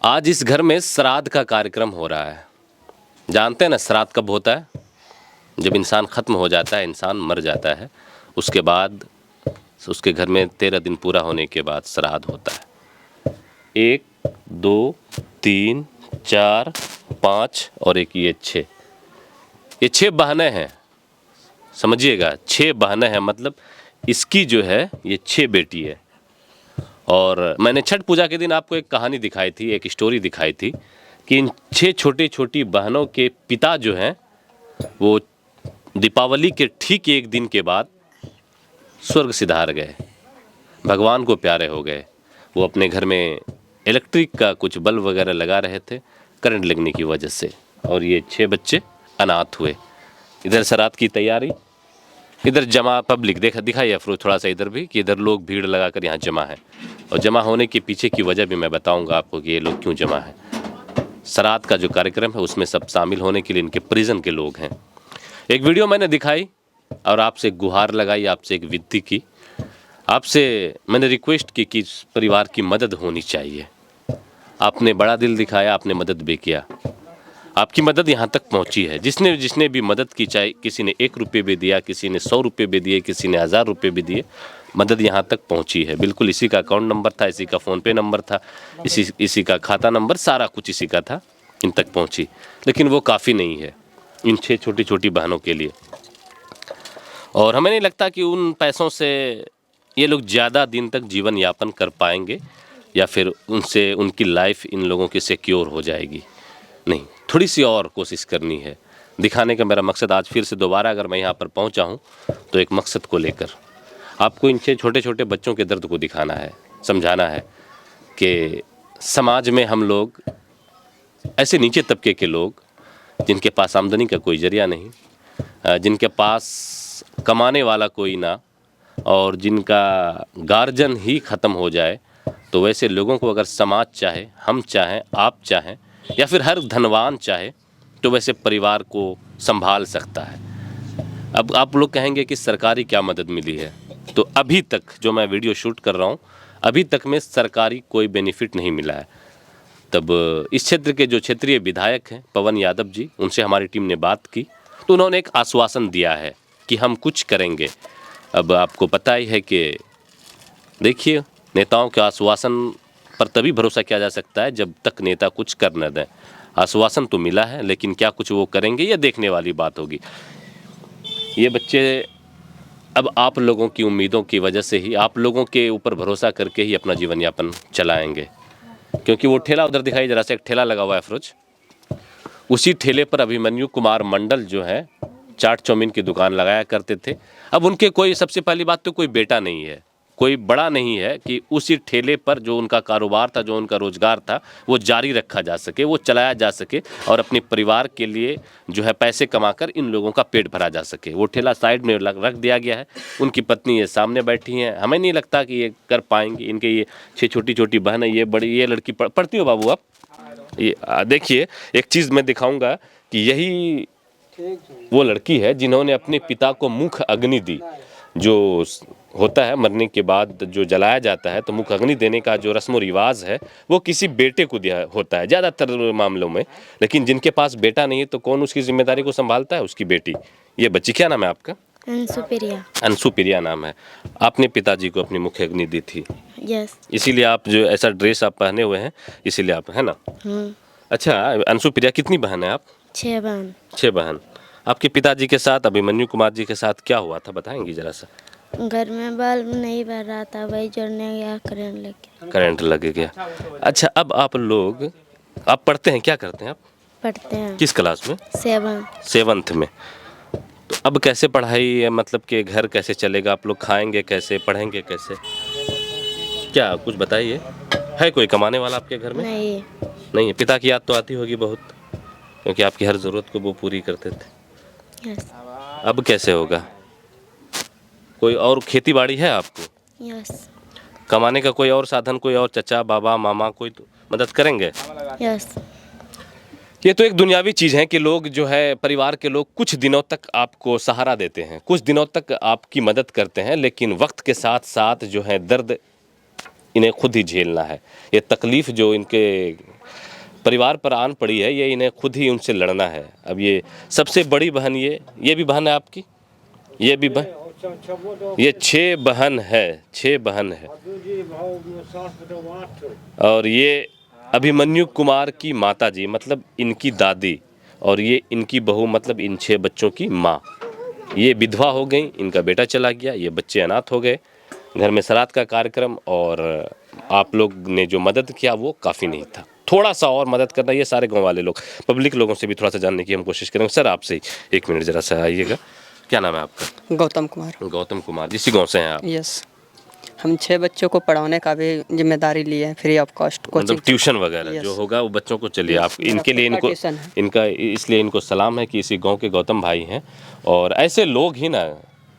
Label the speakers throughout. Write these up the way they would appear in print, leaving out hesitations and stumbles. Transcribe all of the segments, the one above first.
Speaker 1: आज इस घर में श्राद्ध का कार्यक्रम हो रहा है। जानते हैं ना श्राद्ध कब होता है? जब इंसान ख़त्म हो जाता है, इंसान मर जाता है, उसके बाद उसके घर में 13 दिन पूरा होने के बाद श्राद्ध होता है। 1 2 3 4 5 और एक ये 6, ये 6 बहनें हैं। समझिएगा, 6 बहनें हैं, मतलब इसकी जो है ये 6 बेटी है। और मैंने छठ पूजा के दिन आपको एक कहानी दिखाई थी, एक स्टोरी दिखाई थी कि इन 6 छोटी छोटी बहनों के पिता जो हैं वो दीपावली के ठीक एक दिन के बाद स्वर्ग सिधार गए, भगवान को प्यारे हो गए। वो अपने घर में इलेक्ट्रिक का कुछ बल्ब वगैरह लगा रहे थे करंट लगने की वजह से, और ये 6 बच्चे अनाथ हुए। इधर श्राद्ध की तैयारी, इधर जमा पब्लिक दिखाइए अफरोज थोड़ा सा इधर भी, कि इधर लोग भीड़ लगाकर यहाँ जमा है। और जमा होने के पीछे की वजह भी मैं बताऊंगा आपको कि ये लोग क्यों जमा है। श्राद्ध का जो कार्यक्रम है उसमें सब शामिल होने के लिए इनके परिजन के लोग हैं। एक वीडियो मैंने दिखाई और आपसे गुहार लगाई, आपसे एक विनती की, आपसे मैंने रिक्वेस्ट की कि इस परिवार की मदद होनी चाहिए। आपने बड़ा दिल दिखाया, आपने मदद भी किया, आपकी मदद यहाँ तक पहुँची है। जिसने जिसने भी मदद की, चाहे किसी ने 1 रुपये भी दिया, किसी ने 100 रुपये भी दिए, किसी ने 1000 रुपये भी दिए, मदद यहाँ तक पहुँची है। बिल्कुल इसी का अकाउंट नंबर था, इसी का फ़ोन पे नंबर था, इसी का खाता नंबर, सारा कुछ इसी का था, इन तक पहुँची। लेकिन वो काफ़ी नहीं है इन 6 छोटी छोटी बहनों के लिए। और हमें नहीं लगता कि उन पैसों से ये लोग ज़्यादा दिन तक जीवन यापन कर पाएंगे या फिर उनसे उनकी लाइफ इन लोगों की सिक्योर हो जाएगी। नहीं, थोड़ी सी और कोशिश करनी है। दिखाने का मेरा मकसद आज फिर से दोबारा अगर मैं यहाँ पर पहुँचा हूँ तो एक मकसद को लेकर आपको इन 6 छोटे छोटे बच्चों के दर्द को दिखाना है, समझाना है कि समाज में हम लोग ऐसे नीचे तबके के लोग जिनके पास आमदनी का कोई जरिया नहीं, जिनके पास कमाने वाला कोई ना, और जिनका गार्जियन ही ख़त्म हो जाए, तो वैसे लोगों को अगर समाज चाहे, हम चाहें, आप चाहें, या फिर हर धनवान चाहे, तो वैसे परिवार को संभाल सकता है। अब आप लोग कहेंगे कि सरकारी क्या मदद मिली है, तो अभी तक जो मैं वीडियो शूट कर रहा हूँ, अभी तक में सरकारी कोई बेनिफिट नहीं मिला है। तब इस क्षेत्र के जो क्षेत्रीय विधायक हैं पवन यादव जी, उनसे हमारी टीम ने बात की तो उन्होंने एक आश्वासन दिया है कि हम कुछ करेंगे। अब आपको पता ही है कि देखिए, नेताओं के आश्वासन पर तभी भरोसा किया जा सकता है जब तक नेता कुछ कर न दें। आश्वासन तो मिला है, लेकिन क्या कुछ वो करेंगे ये देखने वाली बात होगी। ये बच्चे अब आप लोगों की उम्मीदों की वजह से ही, आप लोगों के ऊपर भरोसा करके ही अपना जीवन यापन चलाएंगे। क्योंकि वो ठेला उधर दिखाई जरा सा, एक ठेला लगा हुआ है अफरोज, उसी ठेले पर अभिमन्यु कुमार मंडल जो है चाट चौमीन की दुकान लगाया करते थे। अब उनके कोई, सबसे पहली बात तो कोई बेटा नहीं है, कोई बड़ा नहीं है कि उसी ठेले पर जो उनका कारोबार था, जो उनका रोजगार था, वो जारी रखा जा सके, वो चलाया जा सके और अपने परिवार के लिए जो है पैसे कमाकर इन लोगों का पेट भरा जा सके। वो ठेला साइड में रख दिया गया है। उनकी पत्नी ये सामने बैठी हैं। हमें नहीं लगता कि ये कर पाएंगी। इनके ये 6 छोटी छोटी बहन है, ये बड़ी, ये लड़की पढ़ती हो बाबू आप? ये देखिए, एक चीज़ मैं दिखाऊंगा कि यही वो लड़की है जिन्होंने अपने पिता को मुख अग्नि दी। जो होता है मरने के बाद जो जलाया जाता है, तो मुख अग्नि देने का जो रस्म व रिवाज है वो किसी बेटे को दिया होता है ज़्यादातर मामलों में। लेकिन जिनके पास बेटा नहीं है तो कौन उसकी जिम्मेदारी को संभालता है? उसकी बेटी। ये बच्ची, क्या नाम है आपका?
Speaker 2: अंशु प्रिया।
Speaker 1: अंशु प्रिया नाम है। आपने पिताजी को अपनी मुख अग्नि दी थी,
Speaker 2: यस।
Speaker 1: इसीलिए आप जो ऐसा ड्रेस आप पहने हुए हैं, इसीलिए आप, है ना? अच्छा, अंशु प्रिया, कितनी बहन है आप?
Speaker 2: 6 बहन।
Speaker 1: 6 बहन। आपके पिताजी के साथ, अभिमन्यु कुमार जी के साथ क्या हुआ था, बताएंगी जरा सा?
Speaker 2: घर में बल्ब नहीं भर रहा था, वही जोड़ने गया, करंट लग
Speaker 1: गया। अच्छा, अब आप लोग, आप पढ़ते हैं, क्या करते हैं आप?
Speaker 2: पढ़ते हैं।
Speaker 1: किस क्लास में?
Speaker 2: 7th
Speaker 1: में। तो अब कैसे पढ़ाई है, मतलब कि घर कैसे चलेगा? आप लोग खाएंगे कैसे, पढ़ेंगे कैसे, क्या कुछ बताइए। है कोई कमाने वाला आपके घर में? नहीं है। पिता की याद तो आती होगी बहुत, क्योंकि आपकी हर ज़रूरत को वो पूरी करते थे।
Speaker 2: यस।
Speaker 1: अब कैसे होगा? कोई और खेती बाड़ी है आपको?
Speaker 2: यस।
Speaker 1: कमाने का कोई और साधन, कोई और चचा बाबा मामा कोई तो मदद करेंगे?
Speaker 2: यस।
Speaker 1: ये तो एक दुनियावी चीज़ है कि लोग जो है, परिवार के लोग कुछ दिनों तक आपको सहारा देते हैं, कुछ दिनों तक आपकी मदद करते हैं, लेकिन वक्त के साथ साथ जो है दर्द इन्हें खुद ही झेलना है। ये तकलीफ़ जो इनके परिवार पर आन पड़ी है, ये इन्हें खुद ही उनसे लड़ना है। अब ये सबसे बड़ी बहन, ये भी बहन है आपकी, ये भी बहन, ये 6 बहन है, 6 बहन है। और ये अभिमन्यु कुमार की माता जी मतलब इनकी दादी, और ये इनकी बहू मतलब इन 6 बच्चों की माँ। ये विधवा हो गई, इनका बेटा चला गया, ये बच्चे अनाथ हो गए। घर में श्राद्ध का कार्यक्रम, और आप लोग ने जो मदद किया वो काफ़ी नहीं था, थोड़ा सा और मदद करना। ये सारे गांव वाले लोग, पब्लिक लोगों से भी थोड़ा सा जानने की हम कोशिश करेंगे। सर आपसे ही 1 मिनट ज़रा सा आइएगा, क्या नाम है आपका?
Speaker 3: गौतम कुमार।
Speaker 1: गौतम कुमार, इसी गाँव से हैं आप?
Speaker 3: यस, हम 6 बच्चों को पढ़ाने का भी जिम्मेदारी ली है, फ्री ऑफ कॉस्ट
Speaker 1: मतलब
Speaker 3: कोचिंग।
Speaker 1: ट्यूशन वगैरह जो होगा वो बच्चों को चलिए आप इनके लिए इनका इसलिए इनको सलाम है कि इसी गांव के गौतम भाई हैं। और ऐसे लोग ही ना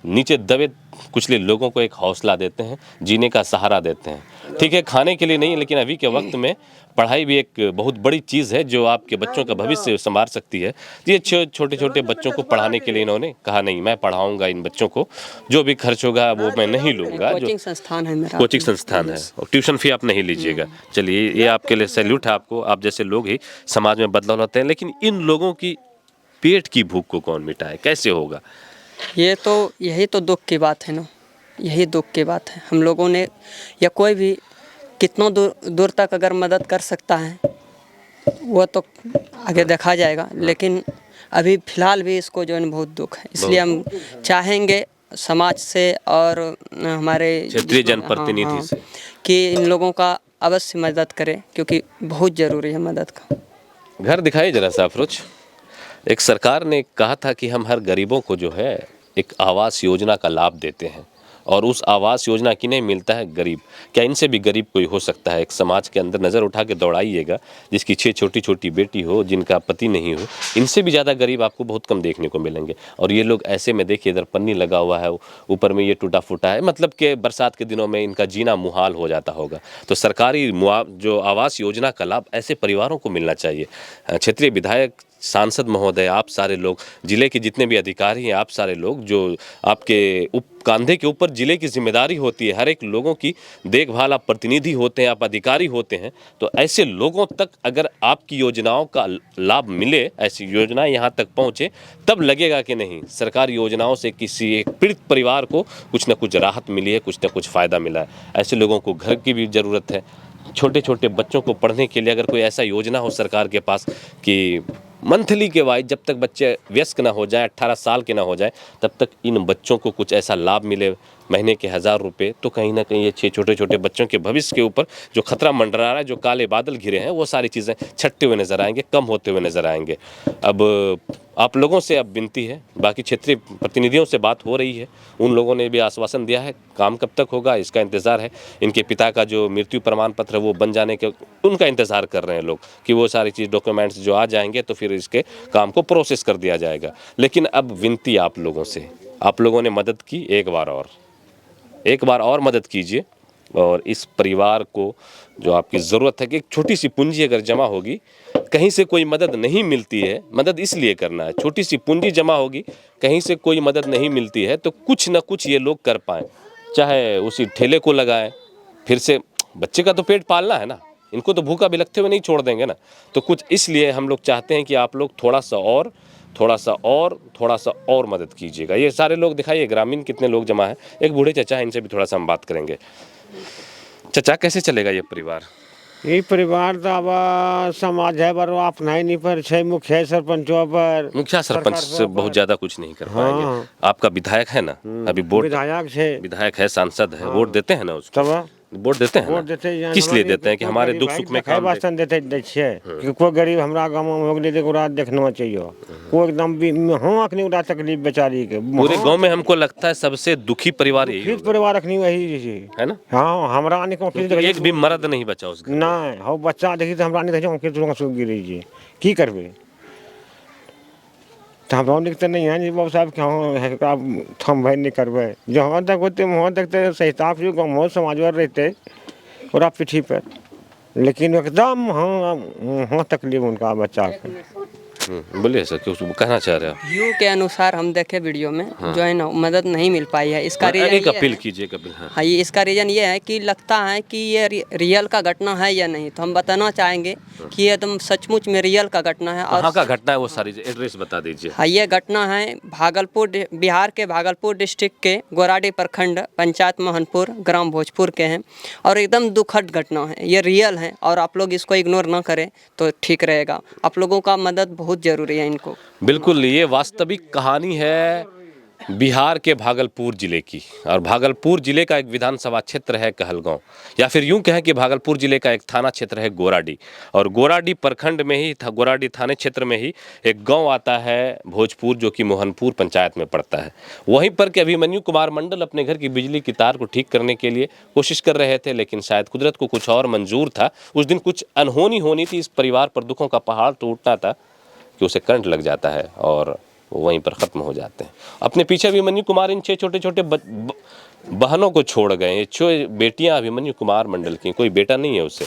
Speaker 1: नीचे दबे कुचले लोगों को एक हौसला देते हैं, जीने का सहारा देते हैं। ठीक है, खाने के लिए नहीं, लेकिन अभी के वक्त में पढ़ाई भी एक बहुत बड़ी चीज़ है जो आपके बच्चों का भविष्य संवार सकती है। तो ये छोटे छोटे बच्चों को पढ़ाने के लिए इन्होंने कहा नहीं, मैं पढ़ाऊंगा इन बच्चों को, जो भी खर्च होगा वो मैं नहीं लूँगा।
Speaker 3: कोचिंग संस्थान है मेरा,
Speaker 1: कोचिंग संस्थान है, और ट्यूशन फी आप नहीं लीजिएगा। चलिए, ये आपके लिए सैल्यूट है आपको, आप जैसे लोग ही समाज में बदलाव लाते हैं। लेकिन इन लोगों की पेट की भूख को कौन मिटाए, कैसे होगा?
Speaker 3: यही तो दुख की बात है ना, यही दुख की बात है। हम लोगों ने या कोई भी कितना दूर तक अगर मदद कर सकता है वो तो आगे देखा जाएगा, लेकिन अभी फ़िलहाल भी इसको जो है बहुत दुख है। इसलिए हम चाहेंगे समाज से और हमारे
Speaker 1: क्षेत्रीय जनप्रतिनिधि से
Speaker 3: कि इन लोगों का अवश्य मदद करें, क्योंकि बहुत ज़रूरी है मदद का।
Speaker 1: घर दिखाइए जरा सा अफरोज। एक सरकार ने कहा था कि हम हर गरीबों को जो है एक आवास योजना का लाभ देते हैं, और उस आवास योजना की नहीं मिलता है गरीब। क्या इनसे भी गरीब कोई हो सकता है? एक समाज के अंदर नज़र उठा के दौड़ाइएगा, जिसकी 6 छोटी छोटी बेटी हो, जिनका पति नहीं हो, इनसे भी ज़्यादा गरीब आपको बहुत कम देखने को मिलेंगे। और ये लोग ऐसे में देखिए, इधर पन्नी लगा हुआ है, ऊपर में ये टूटा फूटा है, मतलब कि बरसात के दिनों में इनका जीना मुहाल हो जाता होगा। तो सरकारी जो आवास योजना का लाभ ऐसे परिवारों को मिलना चाहिए। क्षेत्रीय विधायक, सांसद महोदय, आप सारे लोग, जिले के जितने भी अधिकारी हैं, आप सारे लोग जो आपके कंधे के ऊपर जिले की जिम्मेदारी होती है, हर एक लोगों की देखभाल, आप प्रतिनिधि होते हैं, आप अधिकारी होते हैं, तो ऐसे लोगों तक अगर आपकी योजनाओं का लाभ मिले, ऐसी योजनाएं यहाँ तक पहुँचे, तब लगेगा कि नहीं सरकारी योजनाओं से किसी एक पीड़ित परिवार को कुछ न कुछ राहत मिली है, कुछ न कुछ फ़ायदा मिला है। ऐसे लोगों को घर की भी ज़रूरत है। छोटे छोटे बच्चों को पढ़ने के लिए अगर कोई ऐसा योजना हो सरकार के पास कि मंथली के वाइज, जब तक बच्चे वयस्क ना हो जाए, 18 साल के ना हो जाए, तब तक इन बच्चों को कुछ ऐसा लाभ मिले, महीने के 1000 रुपये, तो कहीं ना कहीं ये 6 छोटे छोटे बच्चों के भविष्य के ऊपर जो खतरा मंडरा रहा है, जो काले बादल घिरे हैं, वो सारी चीज़ें छटते हुए नजर आएंगे, कम होते हुए नजर आएंगे। अब आप लोगों से अब विनती है, बाकी क्षेत्रीय प्रतिनिधियों से बात हो रही है, उन लोगों ने भी आश्वासन दिया है, काम कब तक होगा इसका इंतज़ार है। इनके पिता का जो मृत्यु प्रमाण पत्र है वो बन जाने के उनका इंतज़ार कर रहे हैं लोग, कि वो सारी चीज़ डॉक्यूमेंट्स जो आ जाएंगे तो फिर इसके काम को प्रोसेस कर दिया जाएगा। लेकिन अब विनती आप लोगों से, आप लोगों ने मदद की, एक बार और मदद कीजिए, और इस परिवार को जो आपकी ज़रूरत है कि एक छोटी सी पूंजी अगर जमा होगी, कहीं से कोई मदद नहीं मिलती है, मदद इसलिए करना है, छोटी सी पूंजी जमा होगी, कहीं से कोई मदद नहीं मिलती है, तो कुछ ना कुछ ये लोग कर पाएँ, चाहे उसी ठेले को लगाएं, फिर से बच्चे का तो पेट पालना है ना, इनको तो भूखा बिलखते हुए नहीं छोड़ देंगे ना। तो कुछ इसलिए हम लोग चाहते हैं कि आप लोग थोड़ा सा और मदद कीजिएगा। ये सारे लोग दिखाइए, ग्रामीण कितने लोग जमा हैं। एक बूढ़े चाचा हैं, इनसे भी थोड़ा सा हम बात करेंगे। चाचा, कैसे चलेगा ये परिवार?
Speaker 4: ये परिवार तो अब समाज है पर अपना ही नहीं पर छे मुखिया सरपंच
Speaker 1: से बहुत ज्यादा कुछ नहीं कर पाएंगे। आपका विधायक है ना, अभी विधायक है, सांसद है, वोट देते हैं ना उसको,
Speaker 4: तब
Speaker 1: वोट देते हैं, किस लिए देते हैं? कि हमारे दुख सुख में काम
Speaker 4: देते कि कोई गरीब हमरा गांव में हो गए तो ओकरा देखना चाहिए, कोई एकदम हाँ अखनी ओकरा तकलीफ बेचारी के।
Speaker 1: पूरे गांव में हमको लगता है सबसे दुखी परिवार यही
Speaker 4: दुखी परिवार अखनी वही है ना। हाँ, हमरा
Speaker 1: एक भी मर्द नहीं बचा उसका,
Speaker 4: नहीं हो बच्चा देखी तो हमरा नहीं सुख गिरी की करबे, तो हम दिखते नहीं है जी बाबू साहब कि हाँ हम भाई नहीं करवे, जहाँ तक होते वहाँ तक तो सही हिसाब से गाँव समाज रहते पूरा पीठी पर, लेकिन एकदम हाँ तकलीफ उनका बच्चा
Speaker 1: बोलिए सर, कुछ कहना चाह रहे हो?
Speaker 3: व्यू के अनुसार हम देखे वीडियो में जो है ना मदद नहीं मिल पाई है। इसका रीजन
Speaker 1: एक
Speaker 3: ये
Speaker 1: अपील
Speaker 3: है,
Speaker 1: कीजिए कपिल। हाँ,
Speaker 3: हाँ ये इसका रीज़न ये है कि लगता है कि ये रियल का घटना है या नहीं, तो हम बताना चाहेंगे कि ये एकदम सचमुच में रियल का घटना है। और
Speaker 1: कहाँ का घटना है वो सारी एड्रेस बता दीजिए।
Speaker 3: हाँ ये घटना है भागलपुर बिहार के भागलपुर डिस्ट्रिक्ट के गोराडी प्रखंड पंचायत मोहनपुर ग्राम भोजपुर के हैं और एकदम दुखद घटना है, ये रियल है और आप लोग इसको इग्नोर ना करें तो ठीक रहेगा। आप लोगों का मदद बहुत ज़रूरी है इनको।
Speaker 1: बिल्कुल, ये वास्तविक कहानी है बिहार के भागलपुर जिले की, और भागलपुर जिले का एक विधानसभा क्षेत्र है कहलगांव, या फिर यूं कहें कि भागलपुर जिले का एक थाना क्षेत्र है गोराडी, और गोराडी प्रखंड में ही गोराडी थाने क्षेत्र में ही एक गांव आता है भोजपुर, जो कि मोहनपुर पंचायत में पड़ता है। वहीं पर के अभिमन्यु कुमार मंडल अपने घर की बिजली की तार को ठीक करने के लिए कोशिश कर रहे थे, लेकिन शायद कुदरत को कुछ और मंजूर था। उस दिन कुछ अनहोनी होनी थी, इस परिवार पर दुखों का पहाड़ टूटना था कि उसे करंट लग जाता है और वहीं पर ख़त्म हो जाते हैं। अपने पीछे अभिमन्यु कुमार इन 6 छोटे छोटे बहनों को छोड़ गए। ये 6 बेटियां अभिमन्यु कुमार मंडल की, कोई बेटा नहीं है उसे,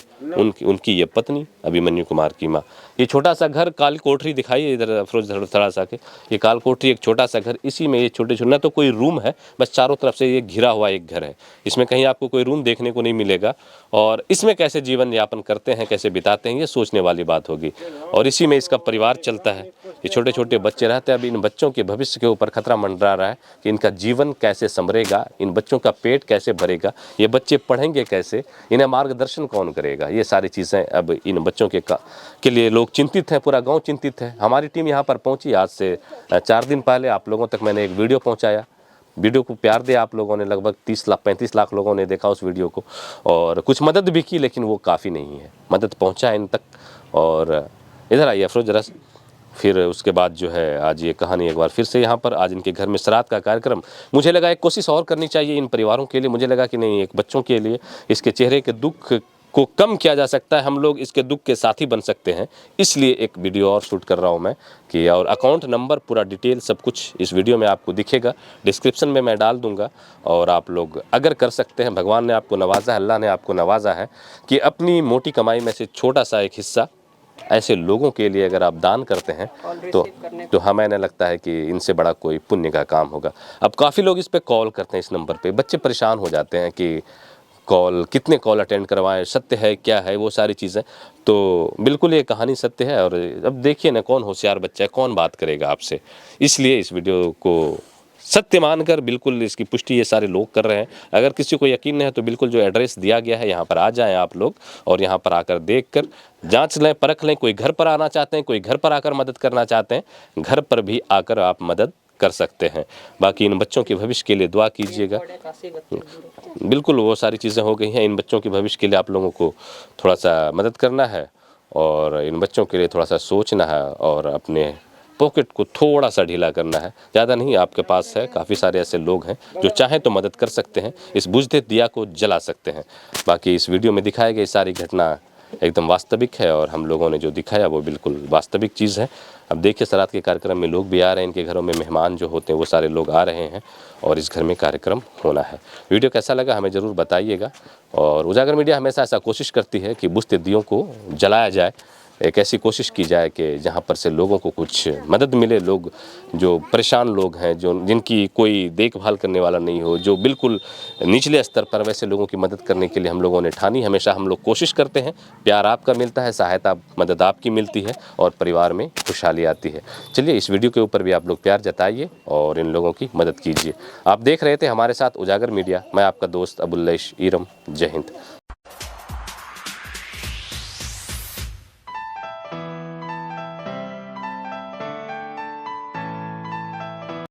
Speaker 1: उनकी ये पत्नी अभिमन्यु कुमार की माँ। ये छोटा सा घर काल कोठरी दिखाई है इधर अफरोज थोड़ा सा के, ये काल कोठरी एक छोटा सा घर, इसी में ये छोटे छोटे, ना तो कोई रूम है, बस चारों तरफ से ये घिरा हुआ एक घर है। इसमें कहीं आपको कोई रूम देखने को नहीं मिलेगा, और इसमें कैसे जीवन यापन करते हैं, कैसे बिताते हैं, ये सोचने वाली बात होगी। और इसी में इसका परिवार चलता है। ये छोटे छोटे बच्चे रहते हैं। अब इन बच्चों के भविष्य के ऊपर खतरा मंडरा रहा है कि इनका जीवन कैसे संभरेगा, इन बच्चों का पेट कैसे भरेगा, ये बच्चे पढ़ेंगे कैसे, इन्हें मार्गदर्शन कौन करेगा, ये सारी चीज़ें अब इन बच्चों के लिए लोग चिंतित हैं, पूरा गांव चिंतित है। हमारी टीम यहाँ पर पहुँची आज से 4 दिन पहले। आप लोगों तक मैंने एक वीडियो पहुँचाया, वीडियो को प्यार दिया आप लोगों ने, लगभग 30-35 लाख लोगों ने देखा उस वीडियो को, और कुछ मदद भी की, लेकिन वो काफ़ी नहीं है, मदद पहुँचा इन तक। और इधर आइए अफरोज जरा। फिर उसके बाद जो है आज ये कहानी एक बार फिर से यहाँ पर, आज इनके घर में श्राद्ध का कार्यक्रम। मुझे लगा एक कोशिश और करनी चाहिए इन परिवारों के लिए, मुझे लगा कि नहीं, एक बच्चों के लिए इसके चेहरे के दुख को कम किया जा सकता है, हम लोग इसके दुख के साथी बन सकते हैं। इसलिए एक वीडियो और शूट कर रहा हूँ मैं कि, और अकाउंट नंबर पूरा डिटेल सब कुछ इस वीडियो में आपको दिखेगा, डिस्क्रिप्शन में मैं डाल दूंगा। और आप लोग अगर कर सकते हैं, भगवान ने आपको नवाजा है, अल्लाह ने आपको नवाजा है कि अपनी मोटी कमाई में से छोटा सा एक हिस्सा ऐसे लोगों के लिए अगर आप दान करते हैं तो हमें नहीं लगता है कि इनसे बड़ा कोई पुण्य का काम होगा। अब काफ़ी लोग इस पे कॉल करते हैं, इस नंबर पे बच्चे परेशान हो जाते हैं कि कितने कॉल अटेंड करवाएं, सत्य है क्या है वो सारी चीज़ें। तो बिल्कुल ये कहानी सत्य है। और अब देखिए ना, कौन होशियार बच्चा है, कौन बात करेगा आपसे। इसलिए इस वीडियो को सत्य मानकर बिल्कुल इसकी पुष्टि ये सारे लोग कर रहे हैं। अगर किसी को यकीन नहीं है तो बिल्कुल जो एड्रेस दिया गया है यहाँ पर आ जाएं आप लोग, और यहाँ पर आकर देखकर जांच लें, परख लें। कोई घर पर आना चाहते हैं, कोई घर पर आकर मदद करना चाहते हैं, घर पर भी आकर आप मदद कर सकते हैं। बाकी इन बच्चों के भविष्य के लिए दुआ कीजिएगा। बिल्कुल वो सारी चीज़ें हो गई हैं। इन बच्चों के भविष्य के लिए आप लोगों को थोड़ा सा मदद करना है, और इन बच्चों के लिए थोड़ा सा सोचना है, और अपने पॉकेट को थोड़ा सा ढीला करना है। ज़्यादा नहीं, आपके पास है, काफ़ी सारे ऐसे लोग हैं जो चाहें तो मदद कर सकते हैं, इस बुझते दिया को जला सकते हैं। बाकी इस वीडियो में दिखाई गई सारी घटना एकदम वास्तविक है, और हम लोगों ने जो दिखाया वो बिल्कुल वास्तविक चीज़ है। अब देखिए श्राद्ध के कार्यक्रम में लोग भी आ रहे हैं, इनके घरों में मेहमान जो होते हैं वो सारे लोग आ रहे हैं, और इस घर में कार्यक्रम होना है। वीडियो कैसा लगा हमें ज़रूर बताइएगा। और उजागर मीडिया हमेशा ऐसा कोशिश करती है कि बुझते दियों को जलाया जाए, एक ऐसी कोशिश की जाए कि जहाँ पर से लोगों को कुछ मदद मिले। लोग जो परेशान लोग हैं, जो जिनकी कोई देखभाल करने वाला नहीं हो, जो बिल्कुल निचले स्तर पर, वैसे लोगों की मदद करने के लिए हम लोगों ने ठानी। हमेशा हम लोग कोशिश करते हैं, प्यार आपका मिलता है, सहायता मदद आपकी मिलती है, और परिवार में खुशहाली आती है। चलिए इस वीडियो के ऊपर भी आप लोग प्यार जताइए और इन लोगों की मदद कीजिए। आप देख रहे थे हमारे साथ उजागर मीडिया, मैं आपका दोस्त अबुल लैश ईरम। जय हिंद।